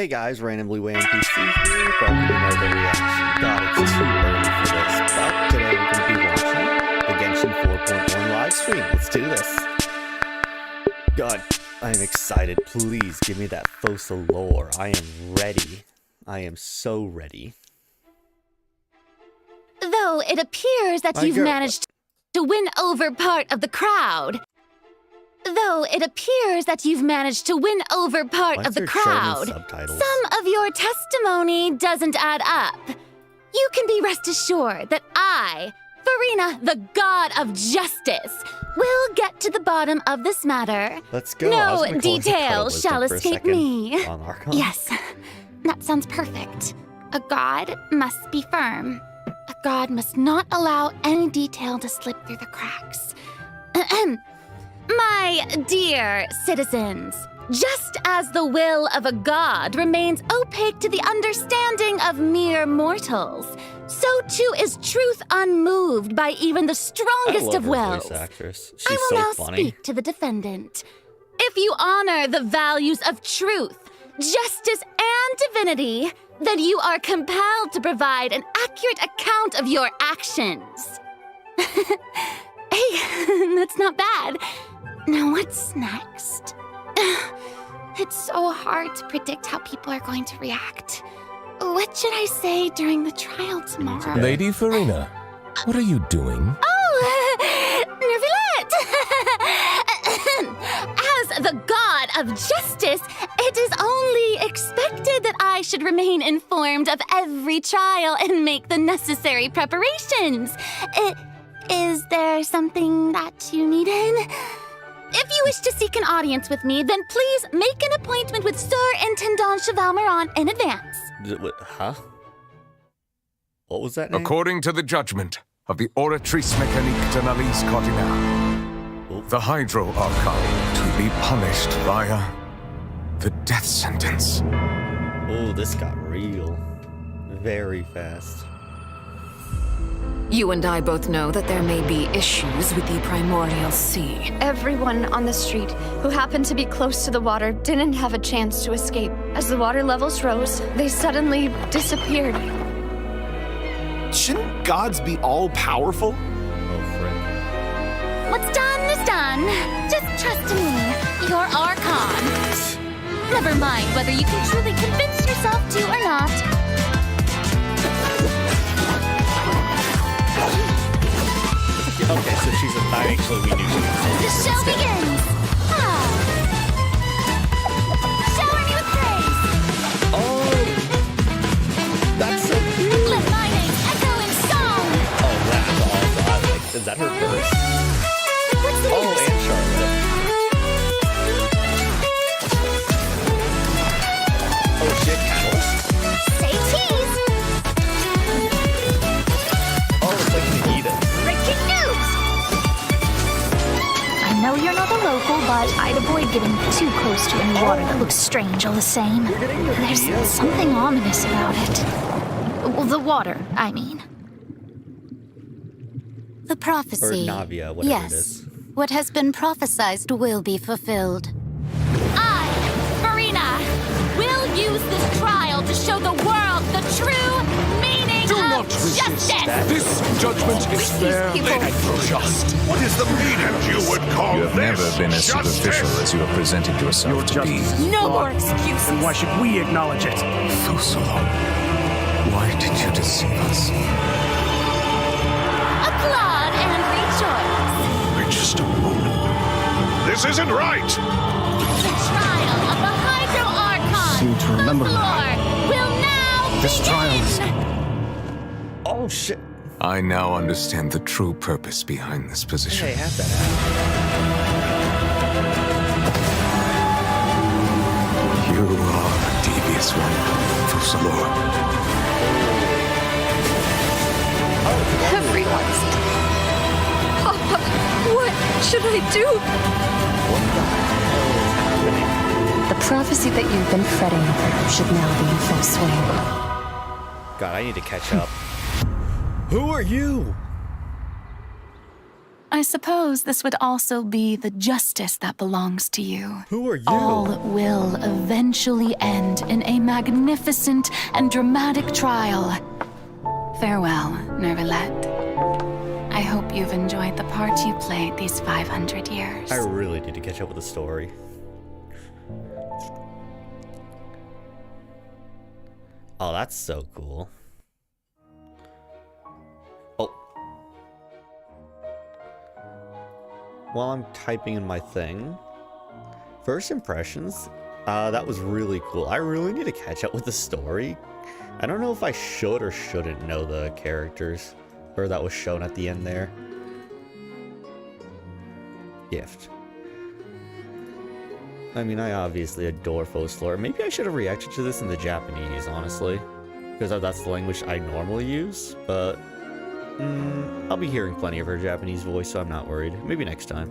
Hey guys, RandomLiyue NPC here, back with another reaction. God, it's too early for this, but today we're going to be watching the Genshin 4.1 live stream. Let's do this. God, I am excited. Please give me that Foca-lore. I am ready. I am so ready. Though it appears that you've managed to win over part of the crowd. Some of your testimony doesn't add up. You can be rest assured that I, Furina, the god of justice, will get to the bottom of this matter. Let's go. No detail shall escape me. On Archon. Yes, that sounds perfect. A god must be firm. A god must not allow any detail to slip through the cracks. My dear citizens, just as the will of a god remains opaque to the understanding of mere mortals, so too is truth unmoved by even the strongest of wills. I will now speak to the defendant. If you honor the values of truth, justice, and divinity, then you are compelled to provide an accurate account of your actions. Hey, that's not bad. Now what's next? It's so hard to predict how people are going to react. What should I say during the trial tomorrow? Lady Furina, what are you doing? Oh, Nervulette! As the god of justice, it is only expected that I should remain informed of every trial and make the necessary preparations. Is there something that you needed? If you wish to seek an audience with me, then please make an appointment with Sir Intendant Chevalmeron in advance. Huh? What was that name? According to the judgment of the Oratrice Mécanique de l'Analyse Cardinale, the Hydro Archon to be punished via the death sentence. Oh, this got real. Very fast. You and I both know that there may be issues with the Primordial Sea. Everyone on the street who happened to be close to the water didn't have a chance to escape. As the water levels rose, they suddenly disappeared. Shouldn't gods be all-powerful? Oh, frick. What's done is done. Just trust in me, your Archon. Never mind whether you can truly convince yourself to or not. Okay, so she's a thigh. Actually, we knew she was. The show begins! Shower me with praise! Oh! That's so cute! Let my name echo in song! Oh, that's awesome. I like, is that her verse? What's the Oh, and Charlotte. Oh, shit, Catalyst. Say cheese! Oh, it's like Nikita. Breaking news! I know you're not a local, but I'd avoid getting too close to any water that looks strange all the same. There's something ominous about it. Well, the water, I mean. The prophecy. Or Navia, whatever it yes. is. What has been prophesied will be fulfilled. I, Furina, will use this trial to show the world the true meaning of justice! This judgment is fair and just. What is the meaning you would call You have never been as superficial as you have presented yourself to be. No more excuses! Then why should we acknowledge it? Foca-lore, why did you deceive us? Applaud and rejoice! We're just a moment. This isn't right! The trial of the Hydro Archon! Seem to remember Foca-lore will now This begin! trial is... Oh, shit. I now understand the true purpose behind this position. Hey, have that happen. You are a devious one, Foca-lore. Everyone's... Papa, what should I do? What the hell is happening? The prophecy that you've been fretting over should now be in full swing. God, I need to catch up. Who are you? I suppose this would also be the justice that belongs to you. Who are you? All will eventually end in a magnificent and dramatic trial. Farewell, Nervalette. I hope you've enjoyed the part you played these 500 years. I really need to catch up with the story. Oh, that's so cool. Oh. While I'm typing in my thing, first impressions, that was really cool. I really need to catch up with the story. I don't know if I should or shouldn't know the characters, or that was shown at the end there. Gift. I mean, I obviously adore Foca-lore. Maybe I should have reacted to this in the Japanese, honestly, because that's the language I normally use, but I'll be hearing plenty of her Japanese voice, so I'm not worried. Maybe next time.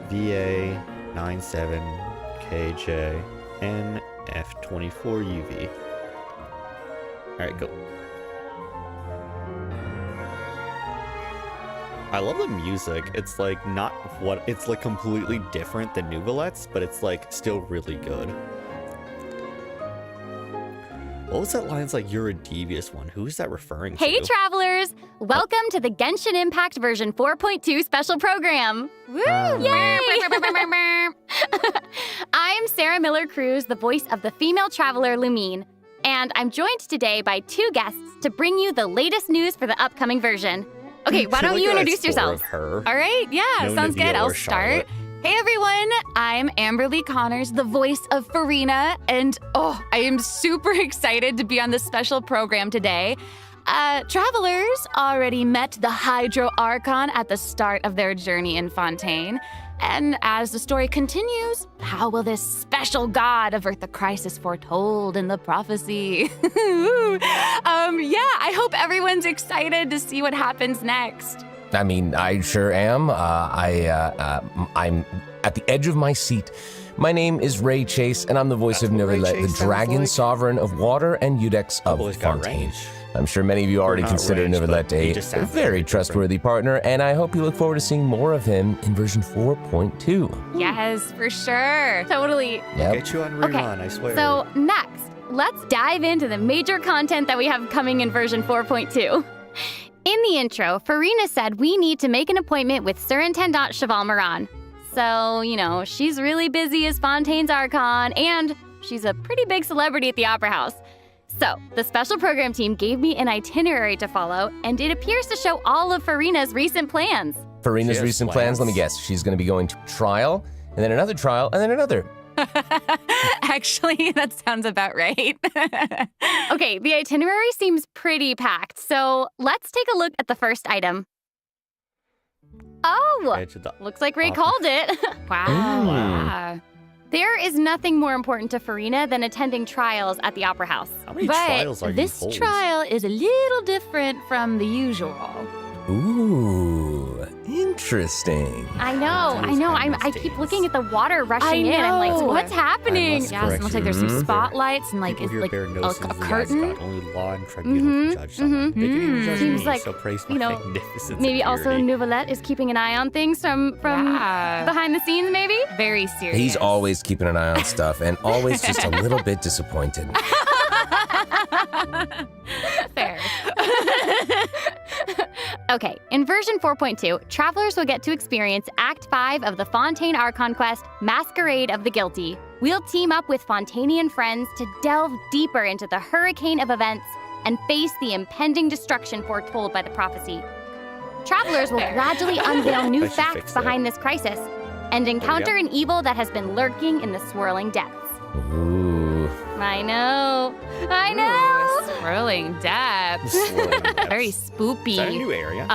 VA 97KJ NF24UV. Alright, go. I love the music. It's like not what it's like completely different than Nouvelette's, but it's like still really good. What was that line? It's like, you're a devious one. Who is that referring to? Hey, travelers! Welcome to the Genshin Impact version 4.2 special program. Woo! Yay! I'm Sarah Miller-Cruz, the voice of the female traveler Lumine, and I'm joined today by two guests to bring you the latest news for the upcoming version. Okay, why don't you introduce yourselves? All right, yeah, sounds good. I'll start. Hey everyone, I'm Amberly Connors, the voice of Farina, and I am super excited to be on this special program today. Travelers already met the Hydro Archon at the start of their journey in Fontaine. And as the story continues, how will this special god avert the crisis foretold in the prophecy? I hope everyone's excited to see what happens next. I mean, I sure am. I'm at the edge of my seat. My name is Ray Chase, and I'm the voice of Nervalette, the Dragon Sovereign of Water and Udex of Fontaine. I'm sure many of you already consider Nervalette a very trustworthy partner, and I hope you look forward to seeing more of him in version 4.2. Yes, for sure. Totally. Yep. Get you on rerun, I swear. So next, let's dive into the major content that we have coming in version 4.2. In the intro, Farina said we need to make an appointment with Surintendant Cheval Moran. So, she's really busy as Fontaine's Archon, and she's a pretty big celebrity at the Opera House. So, the special program team gave me an itinerary to follow, and it appears to show all of Farina's recent plans. Farina's recent plans? Let me guess. She's going to be going to trial, and then another trial, and then another. Actually, that sounds about right. Okay, the itinerary seems pretty packed, so let's take a look at the first item. Oh, looks like Ray called it. Wow. There is nothing more important to Farina than attending trials at the Opera House. How many trials are you this holding? trial is a little different from the usual. Ooh, interesting. I know. I keep looking at the water rushing in. I'm like, what's happening? Yeah, it looks like there's some spotlights and like it's like a curtain. Only law and tribunal can judge someone. They can even judge Seems me, like, so praise my magnificence. Maybe and also purity. Nouvelette is keeping an eye on things from behind the scenes, maybe? Very serious. He's always keeping an eye on stuff and always just a little bit disappointed. Fair. Okay, in version 4.2, travelers will get to experience Act 5 of the Fontaine Archon quest, Masquerade of the Guilty. We'll team up with Fontainian friends to delve deeper into the hurricane of events and face the impending destruction foretold by the prophecy. Travelers will gradually unveil new facts behind this crisis and encounter an evil that has been lurking in the swirling depths. Ooh. I know. Swirling depths. Very spoopy. Is that a new area?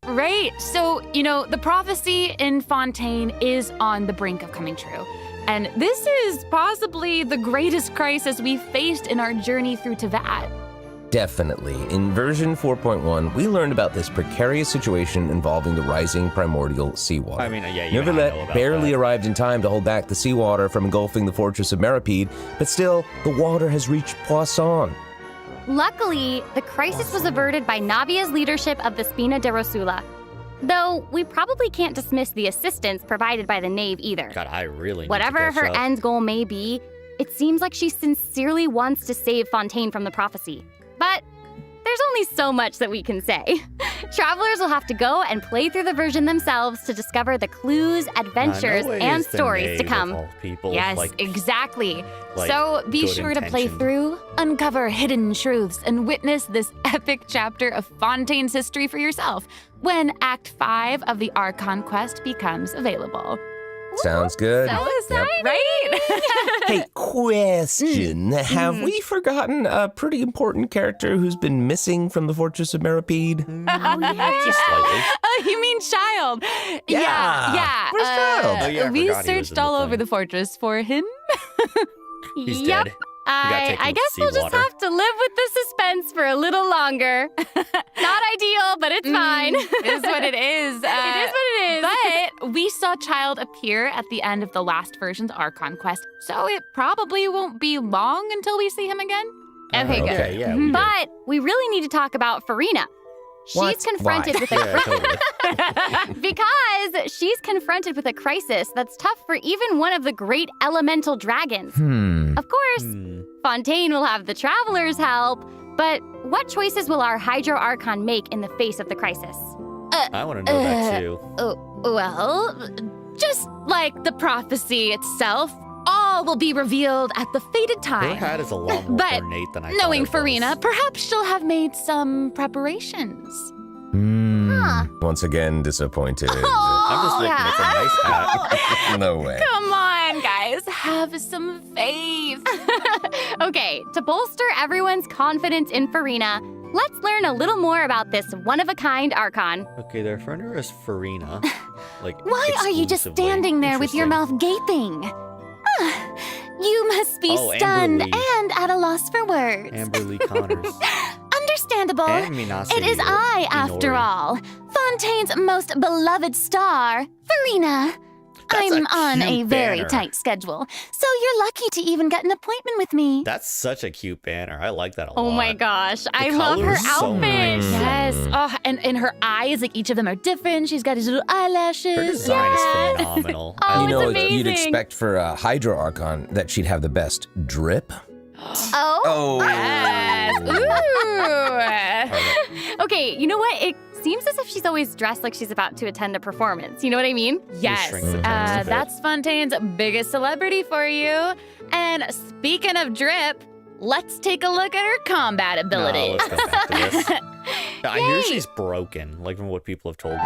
Right. So, the prophecy in Fontaine is on the brink of coming true. And this is possibly the greatest crisis we've faced in our journey through Teyvat. Definitely. In version 4.1, we learned about this precarious situation involving the rising primordial seawater. I mean, yeah, you know Nervalette barely arrived in time to hold back the seawater from engulfing the fortress of Meripede, but still, the water has reached Poisson. Luckily, the crisis was averted by Navia's leadership of the Spina de Rosula. Though we probably can't dismiss the assistance provided by the knave either. God, I really need Whatever to her catch up. end goal may be, it seems like she sincerely wants to save Fontaine from the prophecy. But there's only so much that we can say. Travelers will have to go and play through the version themselves to discover the clues, adventures, No way and is the stories to knave come. of all people, Yes, like, exactly. like, So be good sure to play intention. through, uncover hidden truths, and witness this epic chapter of Fontaine's history for yourself when Act 5 of the Archon quest becomes available. Sounds good. So Yep. Right? Hey, question. Have we forgotten a pretty important character who's been missing from the Fortress of Meripede? Just slightly. Oh, you mean Child? Yeah. Where's Child? Oh, yeah, I we forgot he was searched in the all over thing. the fortress for him. He's Yep. dead. gotta take him I with guess we'll just seawater. have to live with the suspense for a little longer. Not ideal, but it's fine. It is what it is. It is what it is. But we saw Child appear at the end of the last version's Archon quest, so it probably won't be long until we see him again. Okay, good. Okay, yeah, we did. But we really need to talk about Farina. What? She's confronted Why? with a Yeah, totally. because she's confronted with a crisis that's tough for even one of the great elemental dragons. Of course, Fontaine will have the travelers help, but what choices will our Hydro Archon make in the face of the crisis? I want to know that too. Well, just like the prophecy itself, all will be revealed at the fated Her time. hat is a lot more But ornate than I Knowing thought it was. Farina, perhaps she'll have made some preparations. Once again, disappointed. I'm just looking at the nice hat. No way. Come on, guys, have some faith. Okay, to bolster everyone's confidence in Farina, let's learn a little more about this one-of-a-kind Archon. Okay, they're referring to her as Farina. Like, Why are you just exclusively. standing there with your Interesting. mouth gaping? You must be Oh, Amber stunned Lee. and at a loss for words. Amber Lee Connors. Understandable. And Minasi It is I, after Inori. all, Fontaine's most beloved star, Farina. That's I'm a on a cute very banner. tight schedule, so you're lucky to even get an appointment with me. That's such a cute banner. I like that a lot. Oh my gosh, I love her color's so outfit. nice. Yes. Oh, and her eyes, like each of them are different. She's got these little eyelashes. Her design is phenomenal. Oh, I You it's know, amazing. you'd expect for a Hydro Archon that she'd have the best drip. Oh? Oh. Yes. Ooh. Okay, you know what? It seems as if she's always dressed like she's about to attend a performance. You know what I mean? Yes. shrink the pants a bit. That's Fontaine's biggest celebrity for you. And speaking of drip, let's take a look at her combat No, ability. let's go back to this. I hear she's broken, like from what people have told me.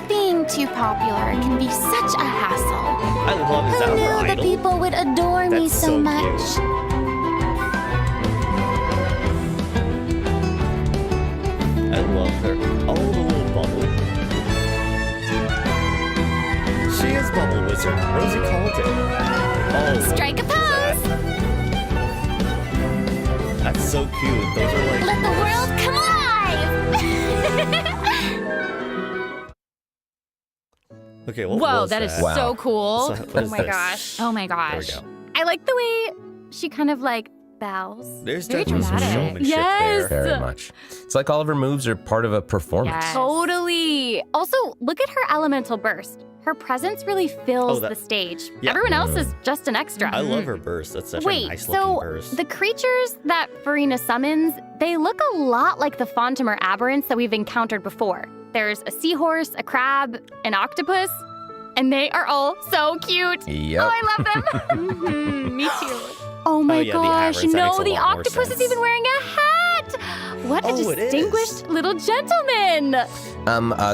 Being too popular can be such a hassle. I love, is that Who her knew that idol? people would adore me That's so so much? cute. I love her. Oh, the little bubble. She is Bubble Wizard. Rosie called it. Oh, Strike a what is pose! that? That's so cute. Those are like. Let the world come alive! Okay, what Whoa, was that is Wow. so cool. So, what is my this? gosh. Oh my There we gosh. go. I like the way she kind of like bows. There's Very definitely some dramatic. showmanship Yes. there. Very much. It's like all of her moves are part of a performance. Yes. Totally. Also, look at her elemental burst. Her presence really fills that- the stage. Yeah. Everyone else is just an extra. I love her burst. That's such a Wait, nice looking so burst. the creatures that Farina summons, they look a lot like the Fontimer aberrants that we've encountered before. There's a seahorse, a crab, an octopus, and they are all so cute. Yep. Oh, I love them. Me too. Oh my yeah, the gosh, aberrants, that makes no, a the lot more octopus is sense. even wearing a hat. What a Oh, it is. distinguished little gentleman.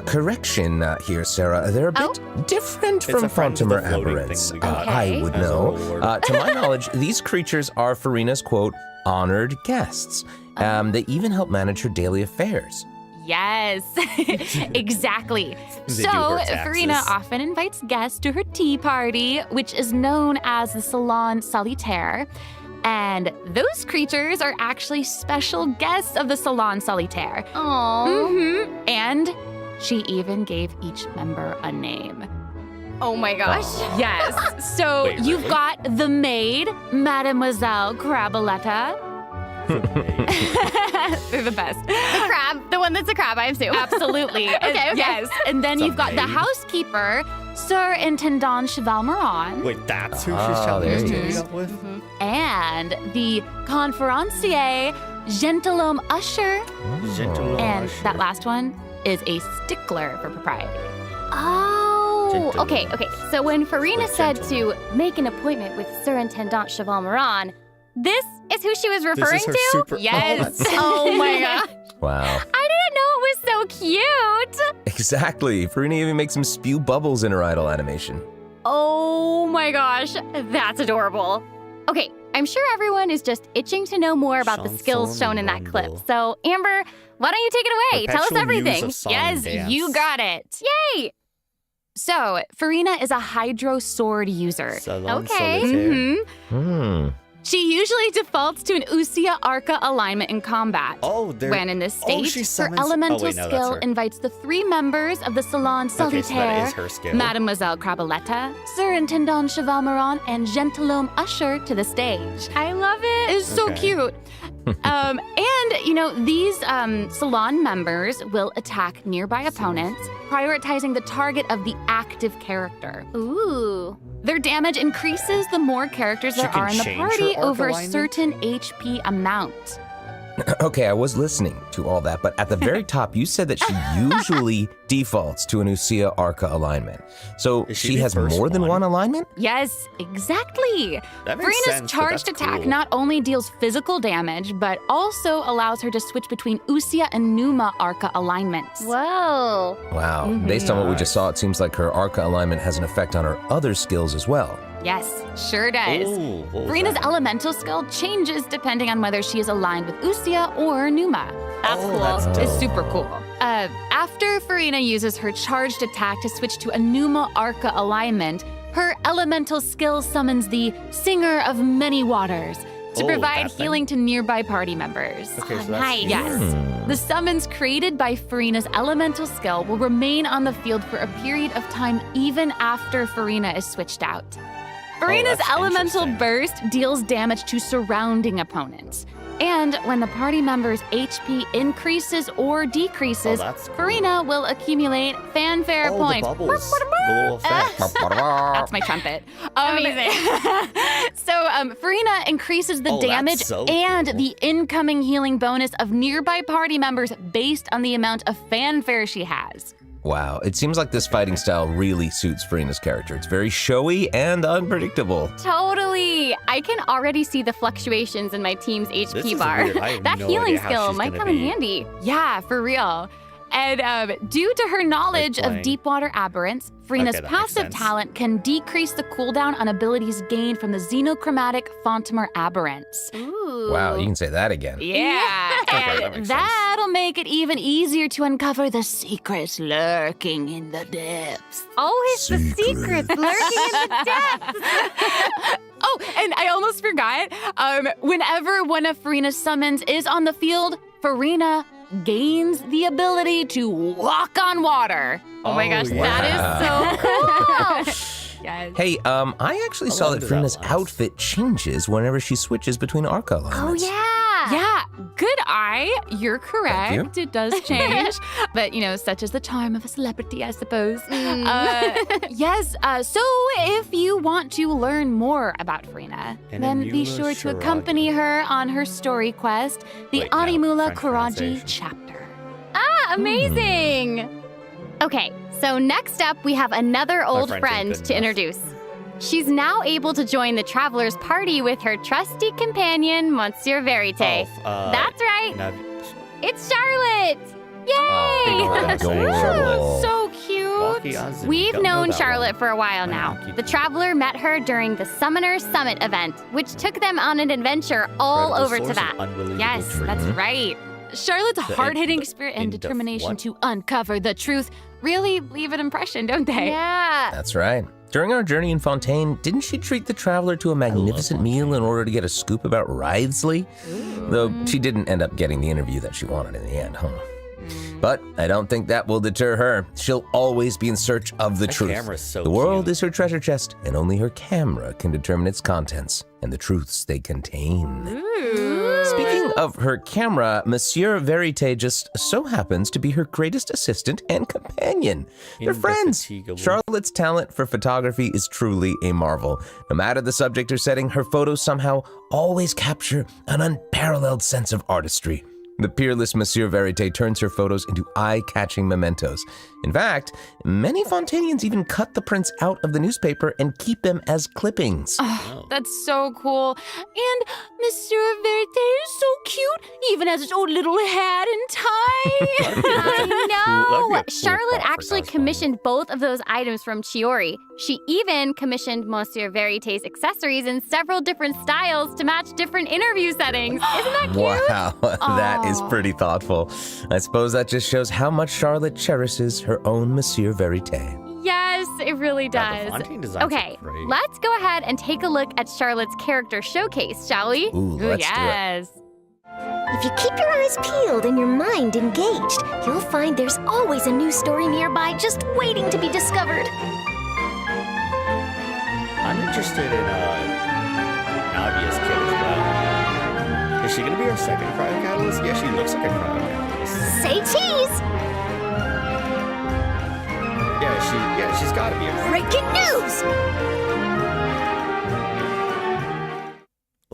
Correction here, Sarah. They're a bit different It's from a friend of the Fontimer floating aberrants. thing we got. I would as a know. reward. To my knowledge, these creatures are Farina's, quote, honored guests. They even help manage her daily affairs. Yes, exactly. They So, do her taxes. Farina often invites guests to her tea party, which is known as the Salon Solitaire. And those creatures are actually special guests of the Salon Solitaire. Aww. And she even gave each member a name. Oh my gosh. Yes. So Wait, you've really? got the maid, Mademoiselle Craboletta. They're the best. The crab, the one that's a crab, I assume. Absolutely. Okay. Yes. And then you've got the housekeeper, Sir Intendant Cheval Moran. Wait, that's who she's meeting up with? And the conferencier, Gentilhomme Usher. And that last one is a stickler for propriety. Oh, okay. So when Farina said to make an appointment with Sir Intendant Cheval Moran, this is who she was referring to? Yes. Oh my gosh. Wow. I didn't know it was so cute. Exactly. Farina even makes him spew bubbles in her idol animation. Oh my gosh, that's adorable. Okay, I'm sure everyone is just itching to know more about the skills shown in that clip. So, Amber, why don't you take it away? Tell us everything. Yes, you got it. Yay! So, Farina is a hydro sword user. Okay. She usually defaults to an Usia Arca alignment in combat. When in this state, her elemental skill invites the 3 members of the Salon Solitaire, Mademoiselle Crabaletta, Sir Intendant Cheval Moran, and Gentilhomme Usher to the stage. I love it. It's so cute. And, these Salon members will attack nearby opponents, prioritizing the target of the active character. Ooh. Their damage increases the more characters there are in the party over a certain HP amount. Okay, I was listening to all that, but at the very top, you said that she usually defaults to an Usia Arca alignment. So she has more than one alignment? Yes, exactly. That makes Farina's sense, charged but that's attack cool. not only deals physical damage, but also allows her to switch between Usia and Numa Arca alignments. Whoa. Wow. Based on what we just saw, it seems like her Arca alignment has an effect on her other skills as well. Yes, sure does. Farina's elemental skill changes depending on whether she is aligned with Usia or Numa. That's cool. that's dope. It's super cool. After Farina uses her charged attack to switch to a Numa Arca alignment, her elemental skill summons the Singer of Many Waters to provide healing to nearby party members. Okay, so nice. Yes. The summons created by Farina's elemental skill will remain on the field for a period of time even after Farina is switched out. Farina's that's elemental interesting. burst deals damage to surrounding opponents. And when the party member's HP increases or decreases, that's cool. Farina will accumulate fanfare The points. bubbles. The little effects. That's my trumpet. Amazing. So Farina increases the that's damage so and cool. the incoming healing bonus of nearby party members based on the amount of fanfare she has. Wow, it seems like this fighting style really suits Farina's character. It's very showy and unpredictable. Totally. I can already see the fluctuations in my team's This HP is bar. weird. I have That no healing idea how skill she's might gonna come in be. handy. Yeah, for real. And due to her knowledge of playing. Deepwater Aberrants, Farina's Okay, that makes passive sense. talent can decrease the cooldown on abilities gained from the xenochromatic Fontamer Aberrants. Ooh. Wow, you can say that again. Yeah, Okay, that and makes sense. that'll make it even easier to uncover the secrets lurking in the depths. Always the secrets lurking in the depths. Oh, and I almost forgot. Whenever one of Farina's summons is on the field, Farina gains the ability to walk on water. Oh my gosh, yeah. that is so cool. Yes. Hey, I actually saw that does that Farina's last? outfit changes whenever she switches between Arca alignments. Oh yeah. Yeah, good eye. You're correct. Thank you. It does change. But, such is the charm of a celebrity, I suppose. Yes, so if you want to learn more about Farina, And then be Amula sure to Shiragi. accompany her on her story quest, the Wait, no, Animula French Karaji pronunciation. chapter. Amazing. Okay, so next up we have another old French ain't friend good to enough. introduce. She's now able to join the traveler's party with her trusty companion, Monsieur Verite. That's right. It's Charlotte. Yay! Adorable. So cute. We've known Charlotte for a while now. The traveler met her during the Summoner Summit event, which took them on an adventure all over to that. Yes, that's right. Charlotte's hard-hitting spirit and determination to uncover the truth really leave an impression, don't they? Yeah. That's right. During our journey in Fontaine, didn't she treat the traveler to a magnificent meal in order to get a scoop about Wriothesley? Though she didn't end up getting the interview that she wanted in the end, huh? But I don't think that will deter her. She'll always be in search of the truth. camera's so the world is her treasure chest, and only her camera can determine its contents and the truths they contain. Speaking of her camera, Monsieur Verite just so happens to be her greatest assistant and companion. They're friends. Charlotte's talent for photography is truly a marvel. No matter the subject or setting, her photos somehow always capture an unparalleled sense of artistry. The peerless Monsieur Verite turns her photos into eye-catching mementos. In fact, many Fontainians even cut the prints out of the newspaper and keep them as clippings. Oh, that's so cool. And Monsieur Verite is so cute, even has his own little hat and tie. I know. That'd be a cool Charlotte prop for actually cosplay. commissioned both of those items from Chiori. She even commissioned Monsieur Verite's accessories in several different styles to match different interview settings. Isn't that cute? Wow, that is pretty thoughtful. I suppose that just shows how much Charlotte cherishes her own Monsieur Verite. Yes, it really Yeah, the does. Fontaine designs are Okay, great. let's go ahead and take a look at Charlotte's character showcase, shall we? Ooh, let's yes. If you keep your eyes peeled and your mind engaged, you'll find there's always a new story nearby just waiting to be discovered. I'm interested in Navia's kid as well. Is she gonna be our second cryo catalyst? Yeah, she looks like a cryo catalyst. Say cheese! Yeah, she's gotta be a Breaking news!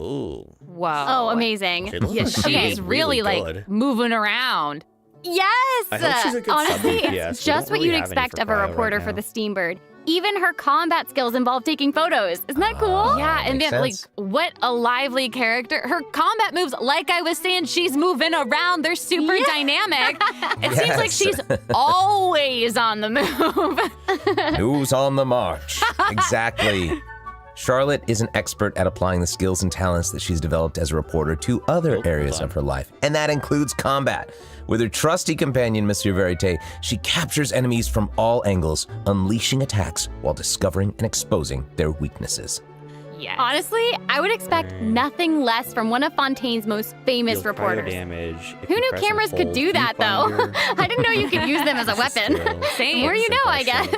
Ooh. Whoa. Oh, amazing. She looks Yeah, like she she's is really good. like moving around. Yes! I hope she's a good Honestly, sub DPS. it's We just don't what really you'd have any expect for of a cryo reporter right for now. the Steambird. Even her combat skills involve taking photos. Isn't that cool? Yeah, and makes then, like, sense. what a lively character. Her combat moves, like I was saying, she's moving around. They're super dynamic. It seems like Yes. she's always on the move. Who's on the march? Exactly. Charlotte is an expert at applying the skills and talents that she's developed as a reporter to other areas of her life, and that includes combat. With her trusty companion, Monsieur Verite, she captures enemies from all angles, unleashing attacks while discovering and exposing their weaknesses. Yes. Honestly, I would expect nothing less from one of Fontaine's most famous Deals cryo reporters. damage. If Who you knew press and cameras could hold, do that, though? viewfinder. I didn't know you could use them as a weapon. Same. The more you know, I guess.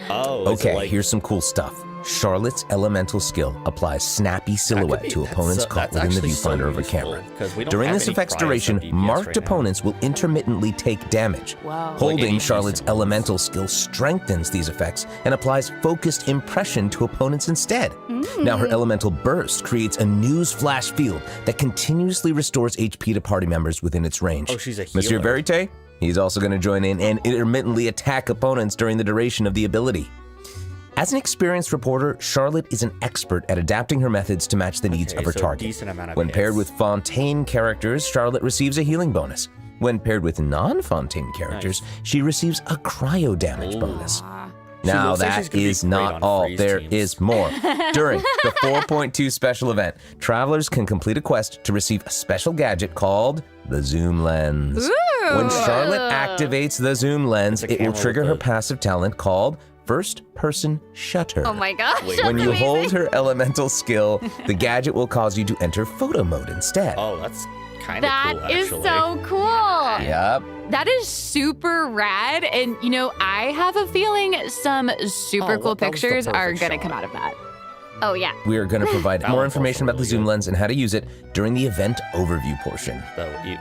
Oh, is it Okay, like, here's some cool stuff. Charlotte's elemental skill applies snappy silhouette to opponents caught within the viewfinder of a camera. During this effect's duration, marked opponents will intermittently take damage. Whoa. Holding Charlotte's elemental skill strengthens these effects and applies focused impression to opponents instead. Now her elemental burst creates a news flash field that continuously restores HP to party members within its range. Oh, she's a Monsieur healer. Verite, he's also going to join in and intermittently attack opponents during the duration of the ability. As an experienced reporter, Charlotte is an expert at adapting her methods to match the needs of her so a target. decent amount of When paired hits. with Fontaine characters, Charlotte receives a healing bonus. When paired with non-Fontaine characters, she receives a cryo damage bonus. Now looks like she's that gonna be is great not on all, freeze there teams. is more. During the 4.2 special event, travelers can complete a quest to receive a special gadget called the Zoom Lens. When Charlotte activates the Zoom Lens, It's a it will camera trigger with her a- passive talent called First Person Shutter. Oh my gosh. When that's you amazing. hold her elemental skill, the gadget will cause you to enter photo mode instead. Oh, that's kind of That cool, is actually. so cool. Yep. That is super rad. And, you know, I have a feeling some super Oh, cool that was the pictures are perfect going to shot. come out of that. Oh, yeah. We are going to provide That more one's information also about the really Zoom good. Lens and how to use it during the event overview portion.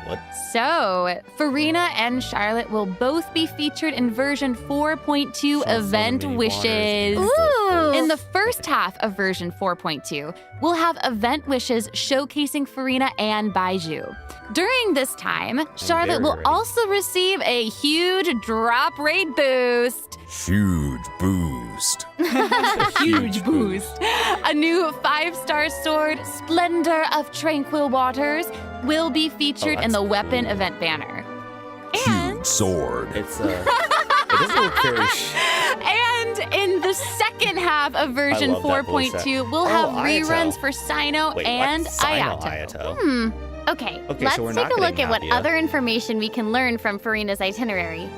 What? So, Farina and Charlotte will both be featured in version 4.2 Event Wishes. Ooh. In the first half of version 4.2, we'll have Event Wishes showcasing Farina and Baiju. During this time, Charlotte will ready. also receive a huge drop rate boost. Huge boost. Huge boost. A new 5-star sword, Splendor of Tranquil Waters, will be featured in that's the weapon cool. event banner. Huge sword. It's it doesn't look very. And in the second half of version love that voice 4.2, we'll Oh, have Ayato. reruns for Sino Wait, what? and Sino Ayato. Okay, Okay, let's so we're take not a look getting at what Navia. other information we can learn from Farina's itinerary.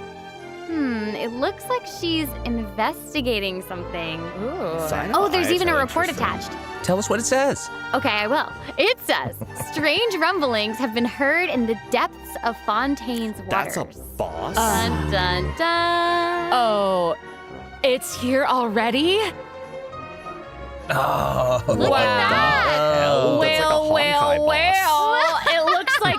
It looks like she's investigating something. Sino Oh, there's even a Ayato, report interesting. attached. Tell us what it says. Okay, I will. It says, strange rumblings have been heard in the depths of Fontaine's waters. That's a boss. Dun, dun, dun. Oh, it's here already? Oh, Look at that. Hell, that's like a Honkai boss. It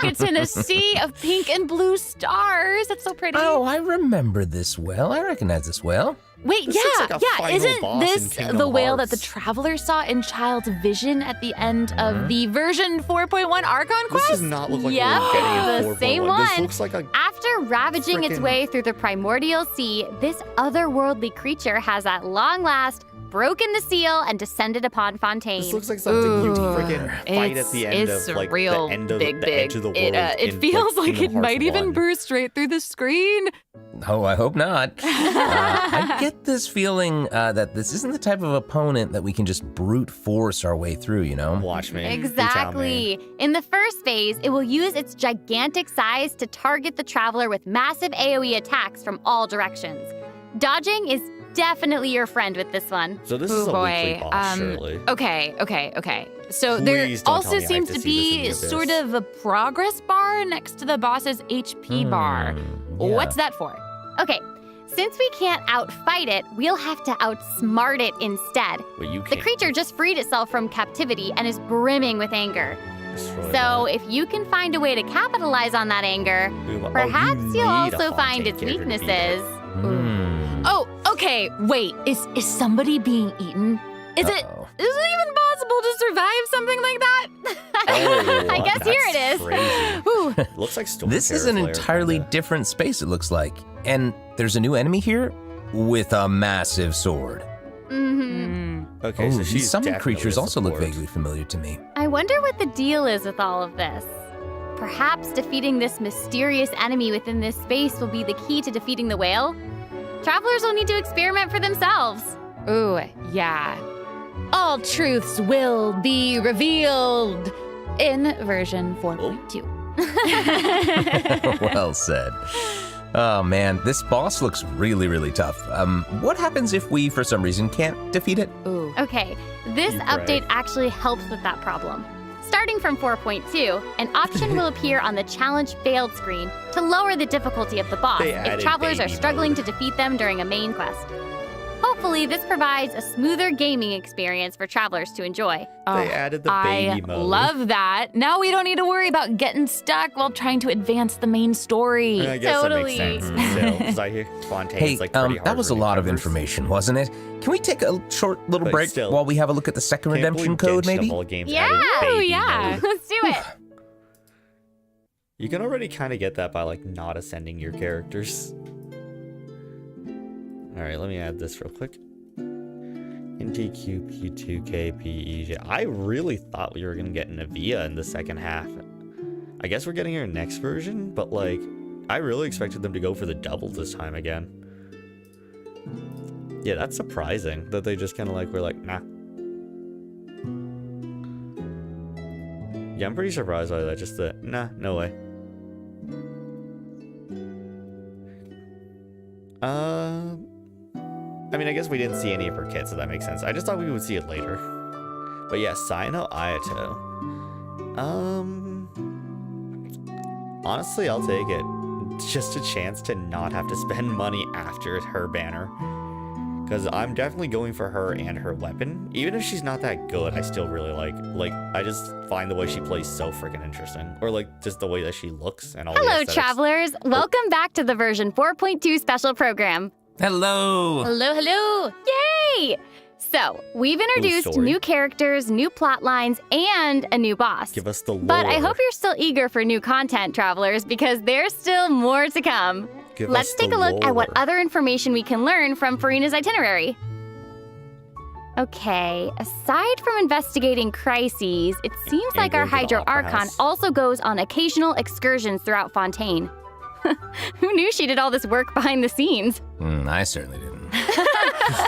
it's in a sea of pink and blue stars. That's so pretty. Oh, I remember this well. I recognize this well. Wait, This looks like a final isn't boss in this Kingdom the whale that Hearts. the traveler saw in Child's vision at the end of the version 4.1 Archon quest? This does not look like Yep, we're getting in the 4.1. same This one. looks like a After ravaging its frickin- way through the primordial sea, this otherworldly creature has at long last broken the seal and descended upon Fontaine. This looks like something you'd freaking fight at the end it's of like real the end of big, the edge of the world. It in, feels like Kingdom it Hearts might even 1. burst right through the screen. Oh, I hope not. I get this feeling that this isn't the type of opponent that we can just brute force our way through, you know? Watch me. You tell me. Exactly. In the first phase, it will use its gigantic size to target the traveler with massive AoE attacks from all directions. Dodging is definitely your friend with this one. So this Oh is a weekly boy. boss, surely. Okay. So Please there don't tell also me I have seems to to see this in be the sort abyss. of a progress bar next to the boss's HP bar. yeah. What's that for? Okay, since we can't outfight it, we'll have to outsmart it instead. Wait, you The can't creature just freed itself from captivity and is brimming with anger. destroy So that. if you can find a way to capitalize on that anger, Oh, perhaps you you'll need a also find Fontaine its character to beat it. weaknesses. Oh, okay. Wait, is somebody being eaten? Is it even possible to survive something like that? Oh, I guess here it that's is. crazy. Ooh. Looks like Storm This is an Terror Flare, entirely kinda. different space, it looks like. And there's a new enemy here with a massive sword. Okay, so these she's summoned definitely creatures a also look support. vaguely familiar to me. I wonder what the deal is with all of this. Perhaps defeating this mysterious enemy within this space will be the key to defeating the whale? Travelers will need to experiment for themselves. Ooh, yeah. All truths will be revealed in version 4.2. Well said. Oh man, this boss looks really, really tough. What happens if we, for some reason, can't defeat it? Ooh. Okay, this You update brag. actually helps with that problem. Starting from 4.2, an option will appear on the challenge failed screen to lower the difficulty of the boss They if added travelers are baby struggling mode. to defeat them during a main quest. Hopefully, this provides a smoother gaming experience for travelers to enjoy. They added the baby I mode. love that. Now we don't need to worry about getting stuck while trying to advance the main story. I guess Totally. that makes sense. Still, because I hear Fontaine Hey, is like pretty hard that was for a lot of newcomers. information, wasn't it? Can we take a short little But break still, while we have a look at the second Can't redemption believe code, Genshin maybe? of all games Yeah, added baby yeah. mode. Let's do it. You can already kind of get that by like not ascending your characters. All right, let me add this real quick. NTQ P2K PEJ. I really thought we were gonna get Navia in the second half. I guess we're getting her next version, but like, I really expected them to go for the double this time again. Yeah, that's surprising that they just kind of like were like, nah. Yeah, I'm pretty surprised by that. Just the nah, no way. I mean, I guess we didn't see any of her kits, so that makes sense. I just thought we would see it later. But yeah, Sino Ayato. Honestly, I'll take it. Just a chance to not have to spend money after her banner. Because I'm definitely going for her and her weapon. Even if she's not that good, I still really like, I just find the way she plays so freaking interesting. Or like, just the way that she looks and all the Hello, aesthetics. travelers. Welcome back to the version 4.2 special program. Hello! Hello. Yay! So, we've introduced story. new characters, new plot lines, and a new boss. Give us the lore. But I hope you're still eager for new content, travelers, because there's still more to come. Give Let's us take the a look at what lore. other information we can learn from Farina's itinerary. Okay, aside from investigating crises, it seems like our going to the Hydro Opera Archon House. also goes on occasional excursions throughout Fontaine. Who knew she did all this work behind the scenes? I certainly didn't.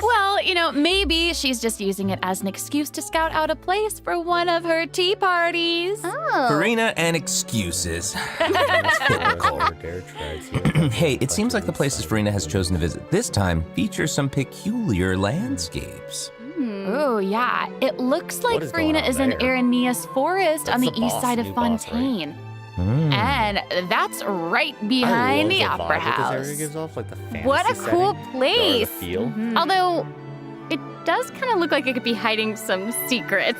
Well, maybe she's just using it as an excuse to scout out a place for one of her tea parties. Oh. Farina and excuses. Typical. Hey, it seems like the places Farina has chosen to visit this time feature some peculiar landscapes. Oh, yeah. It looks like What is going Farina on is in there? Aranea's Forest on That's the the east boss, side of new boss, right? Fontaine. Hmm. And that's right I behind love the vibe Opera that this House. area gives off, like the fantasy What a cool setting, place! The feel. Although, it does kind of look like it could be hiding some secrets.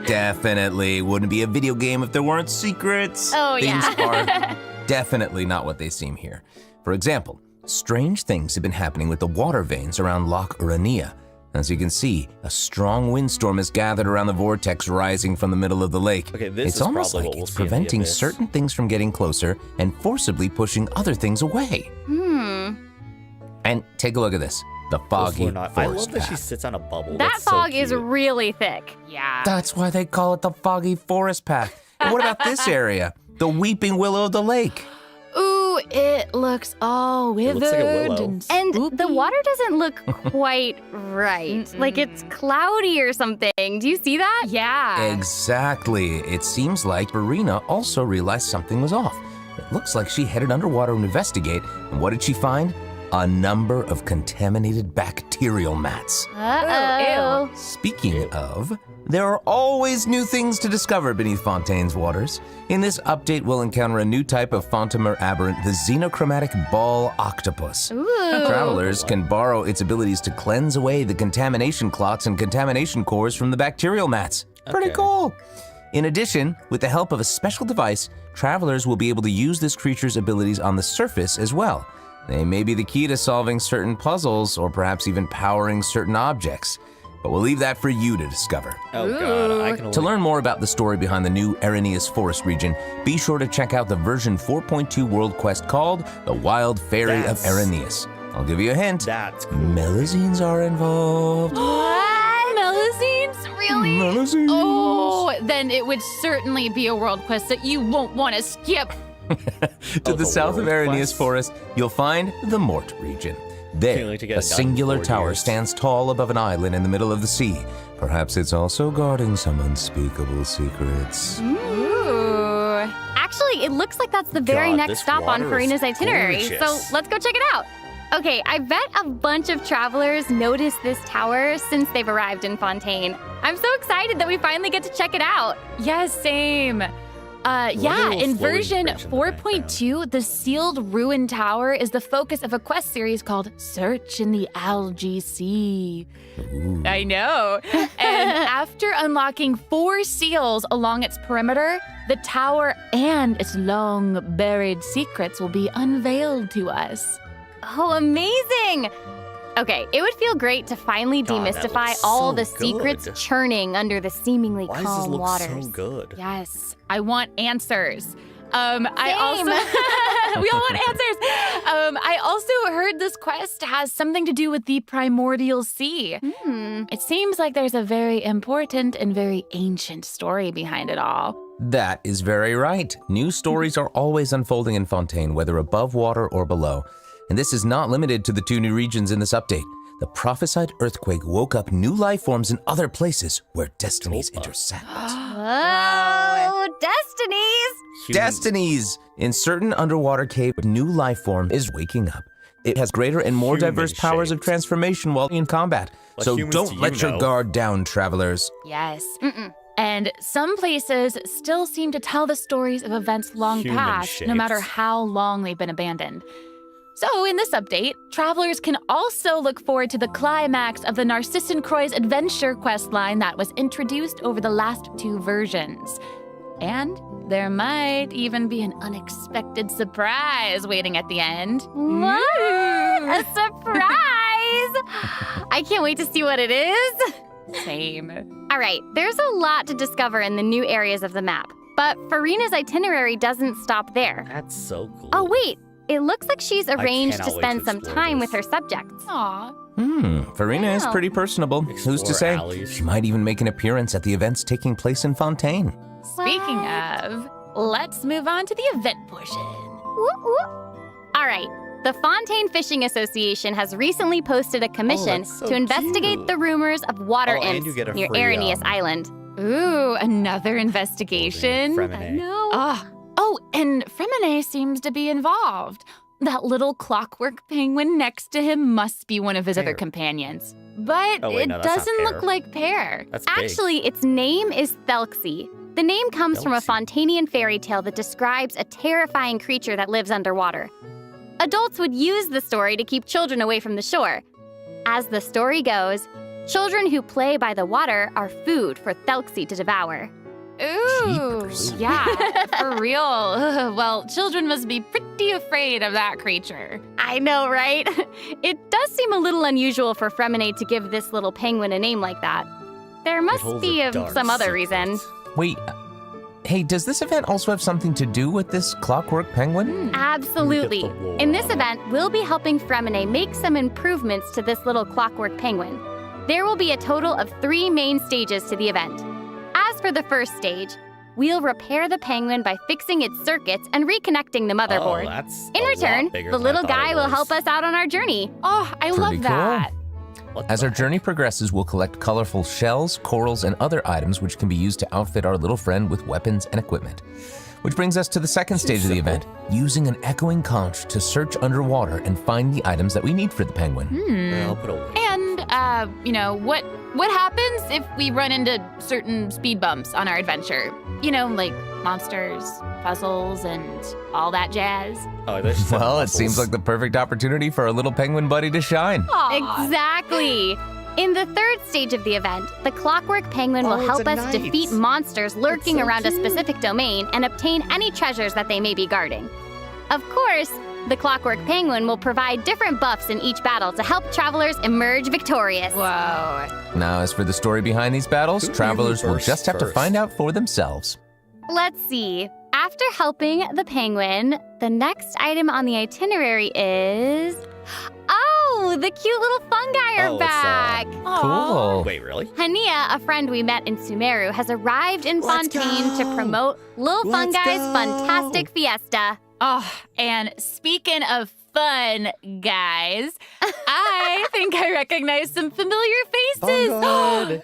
Definitely. Wouldn't be a video game if there weren't secrets. Oh, Things yeah. are definitely not what they seem here. For example, strange things have been happening with the water veins around Loch Urania. As you can see, a strong windstorm has gathered around the vortex rising from the middle of the lake. Okay, this it's is almost probably like what we'll it's see in the preventing abyss. certain things from getting closer and forcibly pushing other things away. And take a look at this. The foggy I forest love that she path. sits on a bubble. That That's so fog is cute. really thick. Yeah. That's why they call it the foggy forest path. And what about this area? The weeping willow of the lake. Ooh, it looks all withered looks like a willow. and And spoopy. the water doesn't look quite right. Like it's cloudy or something. Do you see that? Yeah. Exactly. It seems like Verena also realized something was off. It looks like she headed underwater to investigate, and what did she find? A number of contaminated bacterial mats. Uh-oh. Speaking of, there are always new things to discover beneath Fontaine's waters. In this update, we'll encounter a new type of Fontamer aberrant, the xenochromatic ball octopus. Ooh. Travelers can borrow its abilities to cleanse away the contamination clots and contamination cores from the bacterial mats. Pretty Okay. cool. In addition, with the help of a special device, travelers will be able to use this creature's abilities on the surface as well. They may be the key to solving certain puzzles or perhaps even powering certain objects. But we'll leave that for you to discover. Oh god, I can only... To learn more about the story behind the new Arrhenius Forest region, be sure to check out the version 4.2 world quest called The Wild Fairy of Arrhenius. I'll give you a hint. That's cool. Melazines are involved. What? Melazines? Really? Melazines. Oh, then it would certainly be a world quest that you won't want to skip. To the south of world Arrhenius quest? Forest, you'll find the Mort region. There, Can't wait to get a it done in singular 4 tower years. stands tall above an island in the middle of the sea. Perhaps it's also guarding some unspeakable secrets. Ooh. Actually, it looks like that's the very God, next this stop on water is Farina's itinerary. So gorgeous. let's go check it out. Okay, I bet a bunch of travelers noticed this tower since they've arrived in Fontaine. I'm so excited that we finally get to check it out. Yes, same. a Yeah, little in floating version bridge in the 4.2, the sealed ruin tower is the focus of a quest series called Search in the Algae Sea. I know. And after unlocking 4 seals along its perimeter, the tower and its long buried secrets will be unveiled to us. Oh, amazing! Okay, it would feel great to finally God, that demystify looks all so the secrets good. churning under the seemingly Why does this calm look waters. so good? Yes, I want answers. I also we all want answers. I also heard this quest has something to do with the primordial sea. It seems like there's a very important and very ancient story behind it all. That is very right. New stories are always unfolding in Fontaine, whether above water or below. And this is not limited to the 2 new regions in this update. The prophesied earthquake woke up new life forms in other places where destinies intersect. Oh, destinies! Destinies! In certain underwater cave, a new life form is waking up. It has greater and more diverse powers of transformation while in combat. What So humans do don't you let your know? guard down, travelers. Yes. And some places still seem to tell the stories of events long Human past, no matter shapes. how long they've been abandoned. So, in this update, travelers can also look forward to the climax of the Narcissenkreuz adventure questline that was introduced over the last 2 versions. And there might even be an unexpected surprise waiting at the end. What? A surprise! I can't wait to see what it is. Same. All right, there's a lot to discover in the new areas of the map, but Farina's itinerary doesn't stop there. That's so cool. Oh, wait. It looks like she's arranged to cannot wait spend to some explore time this. with her subjects. Aw. Farina is Wow. pretty personable. Who's to Explore say? alleys. She might even make an appearance at the events taking place in Fontaine. Speaking of, let's move on to the event portion. Whoop, whoop. All right. The Fontaine Fishing Association has recently posted a commission that's so to investigate cute. the rumors of water Oh, and imps you get a near free, Arrhenius Island. Ooh, another investigation. Fremine. Oh, and Fremine seems to be involved. That little clockwork penguin next to him must be one of his other Pear. companions. But Oh, wait, it no, that's not doesn't look Pear. like Pear. That's big. Actually, its name is Thelxie. The name comes from a Thelxie. Fontanian fairy tale that describes a terrifying creature that lives underwater. Adults would use the story to keep children away from the shore. As the story goes, Children who play by the water are food for Thelxie to devour. Ooh, yeah, for real. Well, children must be pretty afraid of that creature. I know, right? It does seem a little unusual for Fremine to give this little penguin a name like that. There must be some other reason. Wait, hey, does this event also have something to do with this clockwork penguin? Absolutely. In this event, we'll be helping Fremine make some improvements to this little clockwork penguin. There will be a total of 3 main stages to the event. As for the first stage, we'll repair the penguin by fixing its circuits and reconnecting the motherboard. In return, the little guy will help us out on our journey. Oh, I love that. As our journey progresses, we'll collect colorful shells, corals, and other items which can be used to outfit our little friend with weapons and equipment. Which brings us to the second stage of the event, using an echoing conch to search underwater and find the items that we need for the penguin. And, you know, what happens if we run into certain speed bumps on our adventure? You know, like monsters, puzzles, and all that jazz. Well, it seems like the perfect opportunity for our little penguin buddy to shine. Exactly. In the third stage of the event, the clockwork penguin will help us defeat monsters lurking around a specific domain and obtain any treasures that they may be guarding. Of course, the clockwork penguin will provide different buffs in each battle to help travelers emerge victorious. Whoa. Now, as for the story behind these battles, travelers will just have to find out for themselves. Let's see. After helping the penguin, the next item on the itinerary is... Oh, the cute little fungi are back! Cool. Wait, really? Hania, a friend we met in Sumeru, has arrived in Fontaine to promote Lil Fungi's Fantastic Fiesta. Oh, and speaking of fun, guys, I think I recognize some familiar faces. Bongo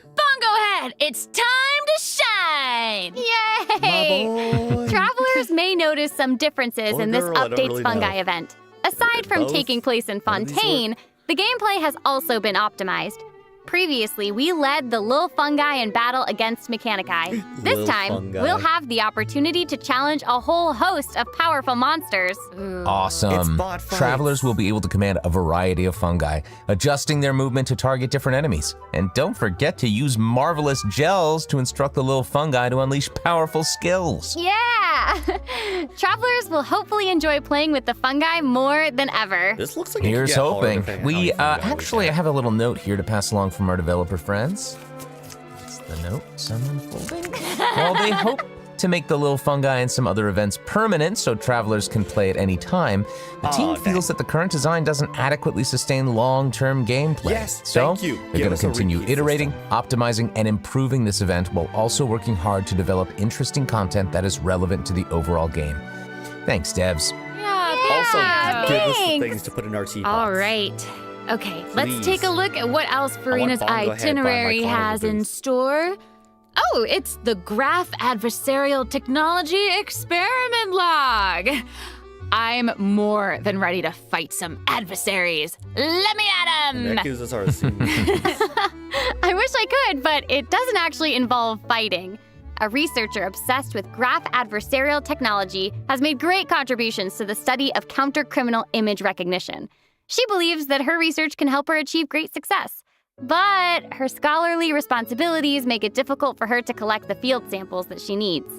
Head, it's time to shine! Yay! Travelers may notice some differences in this update's fungi event. Aside from taking place in Fontaine, the gameplay has also been optimized. Previously, we led the Lil Fungi in battle against Mechanici. This time, we'll have the opportunity to challenge a whole host of powerful monsters. Awesome. Travelers will be able to command a variety of fungi, adjusting their movement to target different enemies. And don't forget to use marvelous gels to instruct the little fungi to unleash powerful skills. Yeah! Travelers will hopefully enjoy playing with the fungi more than ever. This looks like Here's hoping. We actually, I have a little note here to pass along from our developer friends. It's the note, some unfolding. Well, they hope to make the little fungi and some other events permanent so travelers can play at any time. The team feels that the current design doesn't adequately sustain long-term gameplay. So they're going to continue iterating, optimizing, and improving this event while also working hard to develop interesting content that is relevant to the overall game. Thanks, devs. Also, give us the things to put in our tea box. All right. Okay, let's take a look at what else Farina's itinerary has in store. Oh, it's the Graph Adversarial Technology Experiment Log. I'm more than ready to fight some adversaries. Let me at them! That gives us our scene. I wish I could, but it doesn't actually involve fighting. A researcher obsessed with graph adversarial technology has made great contributions to the study of counter-criminal image recognition. She believes that her research can help her achieve great success. But her scholarly responsibilities make it difficult for her to collect the field samples that she needs.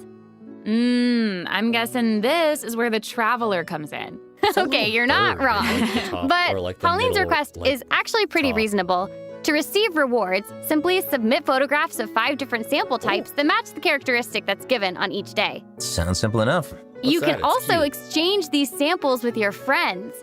I'm guessing this is where the traveler comes in. Okay, you're not wrong. But Pauline's request is actually pretty reasonable. To receive rewards, simply submit photographs of 5 different sample types that match the characteristic that's given on each day. Sounds simple enough. You can also exchange these samples with your friends.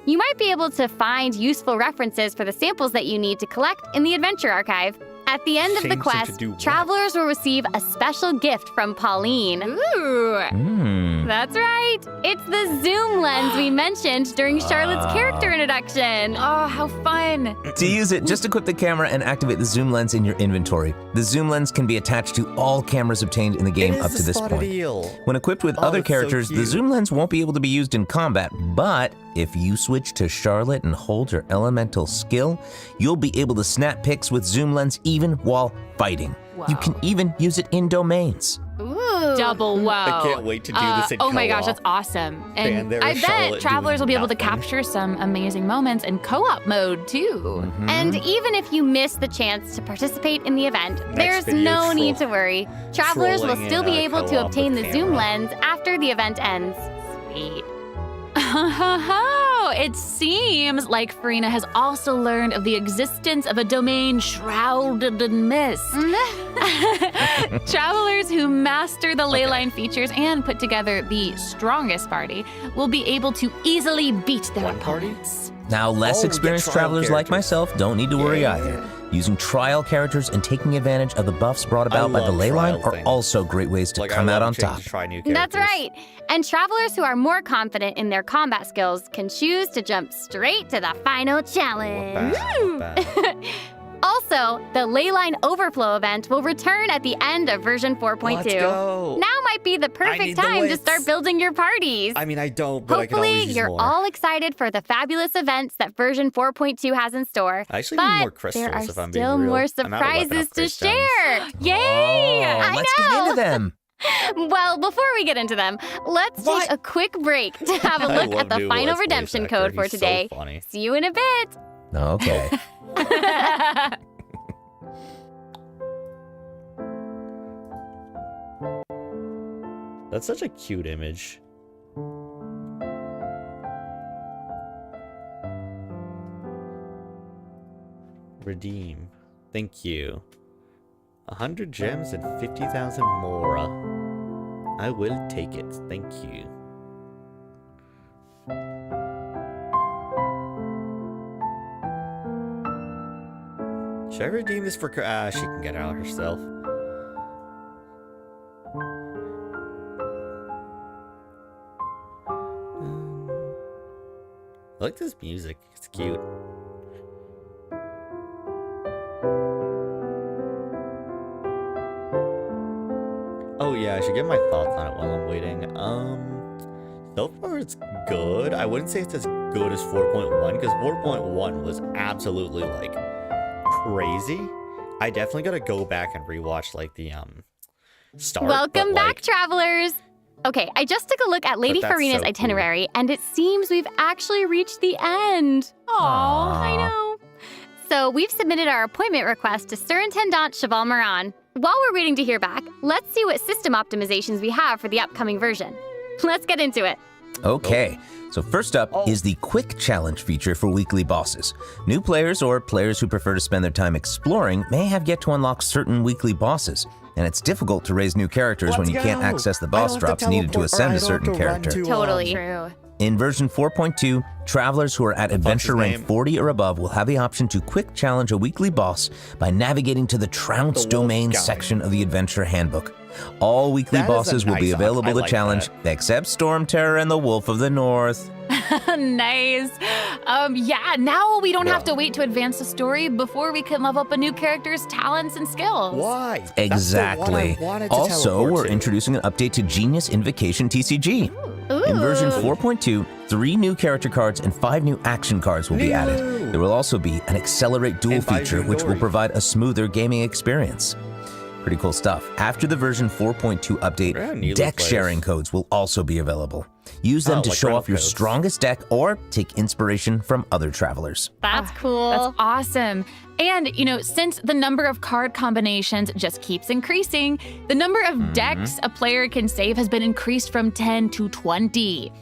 You might be able to find useful references for the samples that you need to collect in the Adventure Archive. At the end of the quest, travelers will receive a special gift from Pauline. Ooh! That's right! It's the zoom lens we mentioned during Charlotte's character introduction. Oh, how fun! To use it, just equip the camera and activate the zoom lens in your inventory. The zoom lens can be attached to all cameras obtained in the game up to this point. When equipped with other characters, the zoom lens won't be able to be used in combat, but if you switch to Charlotte and hold her elemental skill, you'll be able to snap pics with zoom lens even while fighting. You can even use it in domains. Ooh, double whoa. I can't wait to do this in Oh my gosh, co-op. that's awesome. Man, And there I is bet Charlotte travelers will doing be able to nothing. capture some amazing moments in co-op mode too. And even if you miss the chance to participate in the event, there's video no troll- need to worry. Travelers will trolling still in, be able to co-op obtain with the zoom camera. lens after the event ends. Sweet. It seems like Farina has also learned of the existence of a domain shrouded in mist. Travelers who master the ley line features and put together the strongest party will be able to easily beat their opponents. Now, less experienced travelers like myself don't need to worry either. Using trial characters and taking advantage of the buffs brought about by the ley line are also great ways to come out on top. That's right. And travelers who are more confident in their combat skills can choose to jump straight to the final challenge. Also, the Leyline Overflow event will return at the end of version 4.2. Let's go. Now might be the perfect need the time to wits. start building your parties. I mean, I don't, but I can Hopefully, always use you're more. all excited for the fabulous events that version 4.2 has in store. I actually but need more crystals, there are if I'm being still real. more I'm out of weapon surprises to upgrade stones. share. Yay! I let's know. get into them. Well, before we get into them, let's take a quick break to have a I look love at the new final Let's Play redemption Sector. code for He's so today. funny. See you in a bit. Okay. That's such a cute image. Redeem. Thank you. 100 gems and 50,000 mora. I will take it. Thank you. Should I redeem this for... she can get it out herself. I like this music. It's cute. Oh yeah, I should get my thoughts on it while I'm waiting. So far it's good. I wouldn't say it's as good as 4.1 because 4.1 was absolutely like crazy. I definitely gotta go back and rewatch like the start. Welcome but, back, like, travelers. Okay, I just took a look at Lady that's Farina's so cool. itinerary, and it seems we've actually reached the end. Aw. I know. So we've submitted our appointment request to Surintendant Cheval Moran. While we're waiting to hear back, let's see what system optimizations we have for the upcoming version. Let's get into it. Okay, so first up is the Quick Challenge feature for weekly bosses. New players or players who prefer to spend their time exploring may have yet to unlock certain weekly bosses, and it's difficult to raise new characters when you can't access the boss drops needed to ascend a certain character. Totally. True. In version 4.2, travelers who are at adventure rank 40 or above will have the option to quick challenge a weekly boss by navigating to the Trounce Domain section of the adventure handbook. All weekly That is a bosses will be nice available I to like challenge, except Storm Terror and the Wolf of the North. Nice. Yeah, now we don't have to wait to advance the story before we can level up a new character's talents and skills. Why? Exactly. Also, we're introducing an update to Genius Invocation TCG. In version 4.2, 3 new character cards and 5 new action cards will be added. There will also be an Accelerate Duel feature, which will provide a smoother gaming experience. Pretty cool stuff. After the version 4.2 update, deck sharing codes will also be available. Use them to like show rental off your codes. strongest deck or take inspiration from other travelers. That's cool. That's awesome. And, you know, since the number of card combinations just keeps increasing, the number of decks a player can save has been increased from 10 to 20.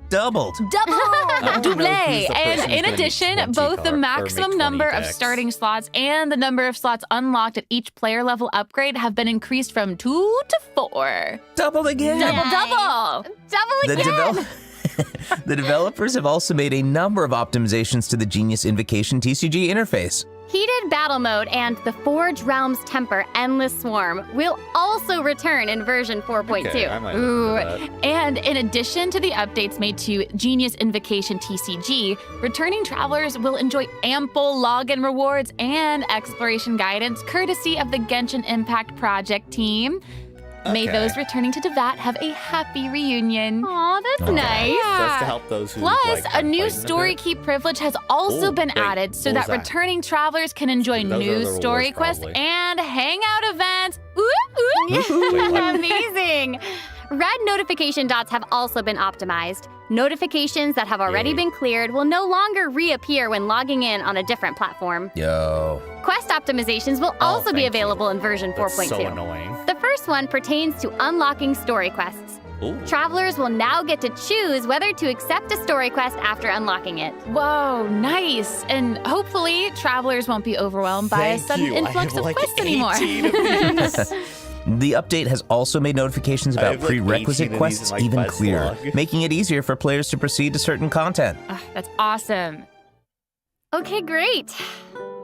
Doubled. Double! Double! who's the person And who's in gonna addition, need 20 both the card- or make maximum 20 number of decks. starting slots and the number of slots unlocked at each player level upgrade have been increased from 2 to 4. Doubled again. Double! Double again. The developers have also made a number of optimizations to the Genius Invocation TCG interface. Heated Battle Mode and the Forge Realms Temper Endless Swarm will also return in version 4.2. Okay, I might Ooh, look into that. and in addition to the updates made to Genius Invocation TCG, returning travelers will enjoy ample login rewards and exploration guidance courtesy of the Genshin Impact Project team. May Okay. those returning to Devat have a happy reunion. Aw, that's nice. That's to help those who Plus, like, a have new played in story bit. key privilege has also Ooh, been wait, added so what was that that? returning travelers can enjoy Those are new the story rewards, quests probably. and hangout events. Ooh, ooh, Amazing! Red notification dots have also been optimized. Notifications that have already been cleared will no longer reappear when logging in on a different platform. Yo. Quest optimizations will also be available in version 4.2. So annoying. The first one pertains to unlocking story quests. Ooh. Travelers will now get to choose whether to accept a story quest after unlocking it. Whoa, nice. And hopefully, travelers won't be overwhelmed by a sudden influx of quests anymore. The update has also made notifications about prerequisite quests even clearer, making it easier for players to proceed to certain content. That's awesome. Okay, great.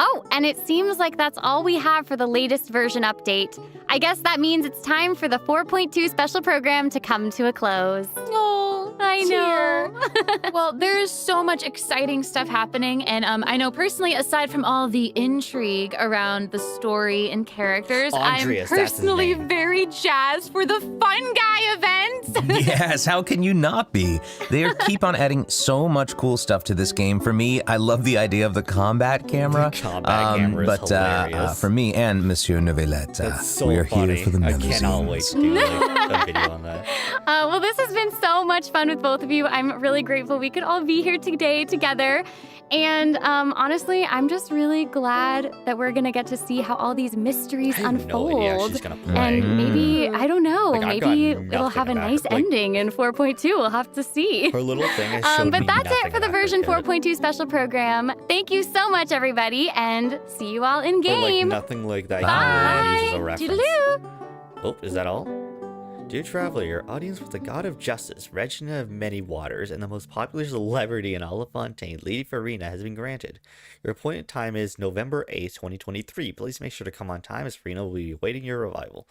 Oh, and it seems like that's all we have for the latest version update. I guess that means it's time for the 4.2 special program to come to a close. Oh, I know. Well, there is so much exciting stuff happening, and I know personally, aside from all the intrigue around the story and characters, Andreas, I'm personally very jazzed for the Fun Guy event. Yes, how can you not be? They keep on adding so much cool stuff to this game. For me, I love the idea of the combat camera. But for me and Monsieur Neuvillette, we are here for the Melusines. I cannot wait to do a video on that. Well, this has been so much fun with both of you. I'm really grateful we could all be here today together. And honestly, I'm just really glad that we're going to get to see how all these mysteries unfold. No idea she's gonna play. And maybe, I don't know, Like, maybe it'll have a nice ending in 4.2. We'll have to see. Her little thing has showed But me that's nothing it for the about version her kid. 4.2 special program. Thank you so much, everybody, and see you all in Or, like, game. nothing like that. Bye. Uses a reference. Toodaloo. Oh, is that all? Dear traveler, your audience with the god of justice, Regina of many waters, and the most popular celebrity in all of Fontaine, Lady Farina, has been granted. Your appointed time is November 8th, 2023. Please make sure to come on time, as Farina will be awaiting your arrival.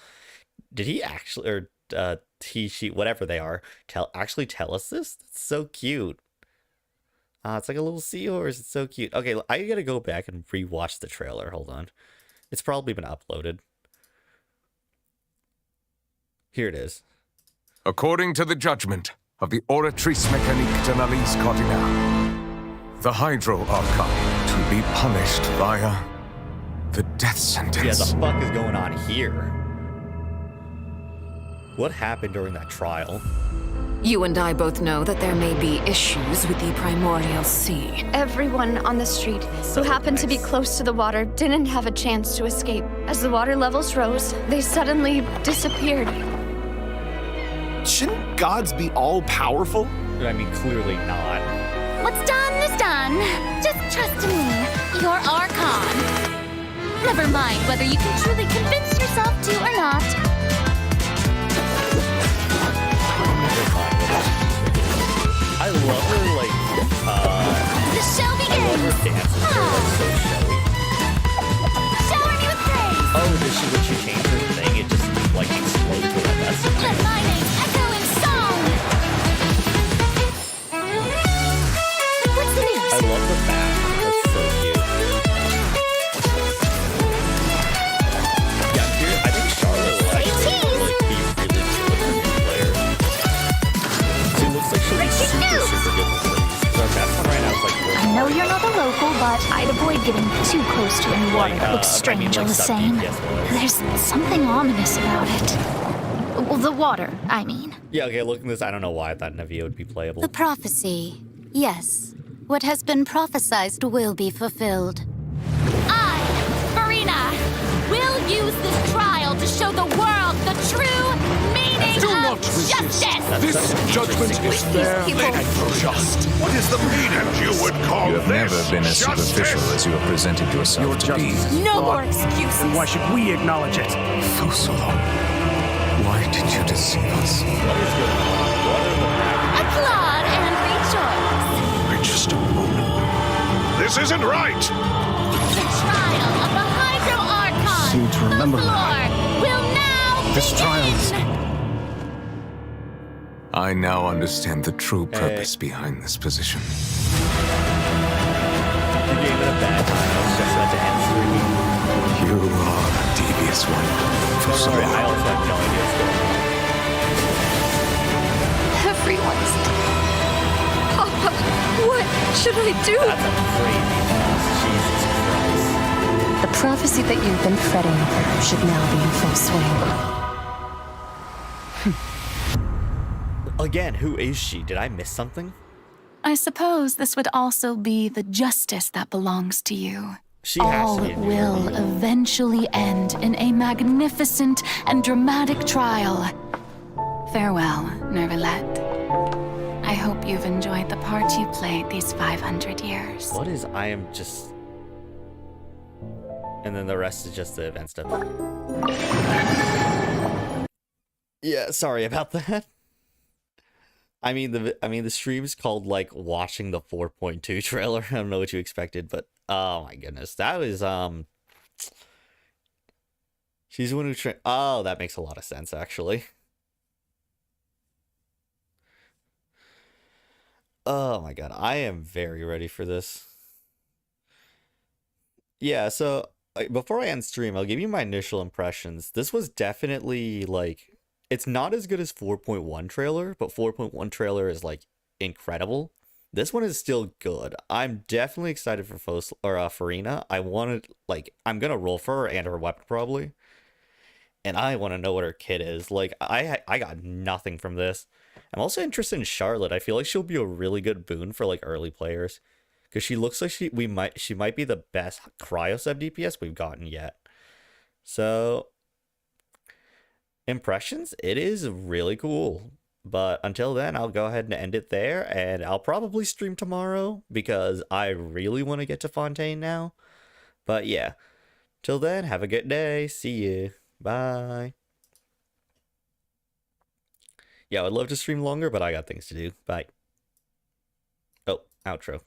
Did he actually, or he, she, whatever they are, actually tell us this? That's so cute. It's like a little seahorse. It's so cute. Okay, I gotta go back and rewatch the trailer. Hold on. It's probably been uploaded. Here it is. According to the judgment of the Oratrice Mécanique de l'Analyse Cardinale, the Hydro Archon to be punished via the death sentence. Yeah, the fuck is going on here? What happened during that trial? You and I both know that there may be issues with the primordial sea. Everyone on the street who happened to be close to the water didn't have a chance to escape. As the water levels rose, they suddenly disappeared. Shouldn't gods be all-powerful? I mean, clearly not. What's done is done. Just trust me, your Archon. Never mind whether you can truly convince yourself to or not. I love her, like, The show begins. I love her dances. They're, like, so showy. Shower me with praise. Oh, when she changed her thing, it just, like, explodes with a mess. Let my name echo in song. What's the news? I love the back. That's so cute. Yeah, here, I think Charlotte will actually, like, be really good for a new player. She looks like she'll be super, super good with ladies. So that's one right now is, like, I know you're not a local, but I'd avoid getting too close to any water that looks strange all the same. There's something ominous about it. Well, the water, I mean. Yeah, okay, looking at this, I don't know why I thought Navia would be playable. The prophecy. Yes. What has been prophesized will be fulfilled. I, Farina, will use this trial to show the world the true meaning of justice. This judgment is fair and just. What is the meaning you would call You have this? never been as superficial as you have presented yourself to be. No more excuses. Then why should we acknowledge it? Foca-lore, why did you deceive us? Applaud and rejoice. Wait just a moment. This isn't right. The trial of the Hydro Archon. Seem to remember Foca-lore will now This trial is... I now understand the true purpose behind this position. You gave it a bad time. I was just about to end streaming. You are a devious one. Sorry, I also have no idea what's going on. Everyone's... Papa, what should I do? That's a crazy boss. Jesus Christ. The prophecy that you've been fretting over should now be in full swing. Again, who is she? Did I miss something? I suppose this would also be the justice that belongs to you. She has All to be a new will hero. eventually end in a magnificent and dramatic trial. Farewell, Nervalette. I hope you've enjoyed the part you played these 500 years. What is I am just... And then the rest is just the event stuff. Yeah, sorry about that. I mean the stream's called like watching the 4.2 trailer. I don't know what you expected, but oh my goodness, that was she's the one who oh, that makes a lot of sense actually. Oh my god, I am very ready for this. Yeah, so before I end stream, I'll give you my initial impressions. This was definitely like, it's not as good as 4.1 trailer, but 4.1 trailer is like incredible. This one is still good. I'm definitely excited for Farina. I wanted, like, I'm gonna roll for her and her weapon probably, and I want to know what her kit is. Like, I got nothing from this. I'm also interested in Charlotte. I feel like she'll be a really good boon for like early players, because she looks like she might be the best cryo sub DPS we've gotten yet. So impressions, it is really cool. But until then, I'll go ahead and end it there, and I'll probably stream tomorrow because I really want to get to Fontaine now. But yeah, till then, have a good day. See you. Bye. Yeah, I would love to stream longer, but I got things to do. Bye. Oh, outro.